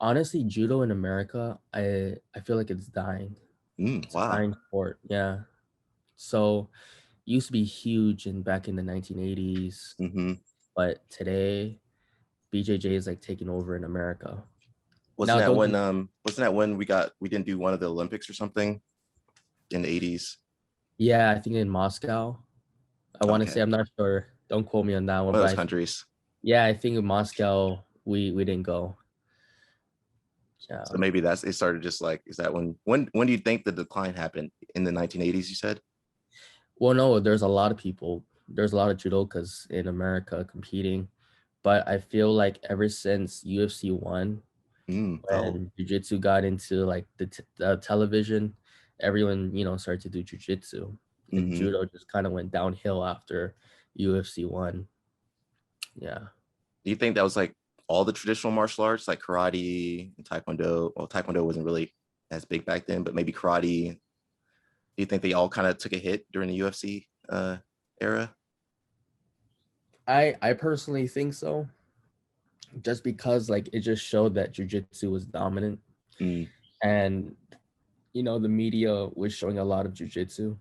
Honestly, judo in America, I feel like it's dying. It's a Wow. dying sport. Yeah. So used to be huge in back in the 1980s, Hmm. but today BJJ is like taking over in America. Wasn't Now, that don't when get wasn't that when we didn't do one of the Olympics or something in the 80s? yeah, I think in Moscow. I want to say Okay. I'm not sure. Don't quote me on that one, One of but those countries. yeah, I think in Moscow we didn't go. So Yeah. maybe that's it started just like is that when do you think the decline happened? In the 1980s, you said? Well, no, there's a lot of people. There's a lot of judokas in America competing, but I feel like ever since UFC won, Oh. when jiu-jitsu got into like the television, everyone, started to do jiu-jitsu, and Hmm. judo just kind of went downhill after UFC won. Yeah. Do you think that was like all the traditional martial arts, like karate and taekwondo? Well, taekwondo wasn't really as big back then, but maybe karate. Do you think they all kind of took a hit during the UFC era? I personally think so, just because like it just showed that jiu-jitsu was dominant, Mm, and the media was showing a lot of jiu-jitsu.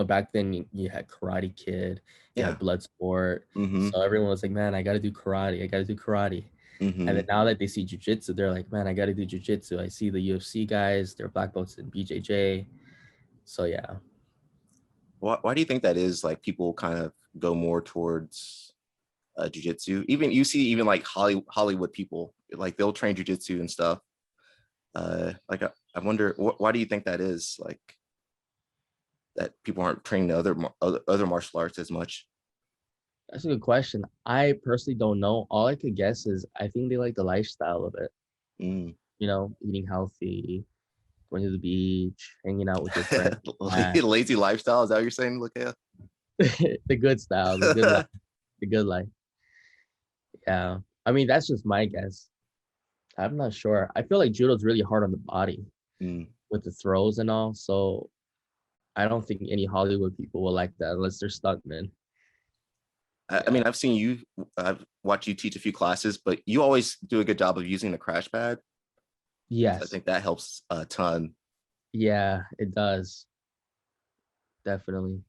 Back then you had Karate Kid, you yeah. had Bloodsport, Hmm. so everyone was like, man, I got to do karate, I got to do karate. And then Hmm. now that they see jujitsu, they're like, man, I got to do jujitsu. I see the UFC guys, they're black belts in BJJ. So yeah, Why do you think that is? Like people kind of go more towards jujitsu. Even you see, even like Hollywood people, like they'll train jujitsu and stuff. I wonder why do you think that is? Like that people aren't training the other martial arts as much. that's a good question. I personally don't know. All I could guess is I think they like the lifestyle of it. Mm. Eating healthy, going to the beach, hanging out with your friends. Lazy lifestyle. Is that what you're saying, Lakea? The good style, the good life, the good life. Yeah. I mean, that's just my guess. I'm not sure. I feel like judo's really hard on the body Mm. with the throws and all. So I don't think any Hollywood people will like that unless they're stuntmen. I Yeah. mean, I've watched you teach a few classes, but you always do a good job of using the crash pad. So I Yes. think that helps a ton. Yeah, it does. Definitely.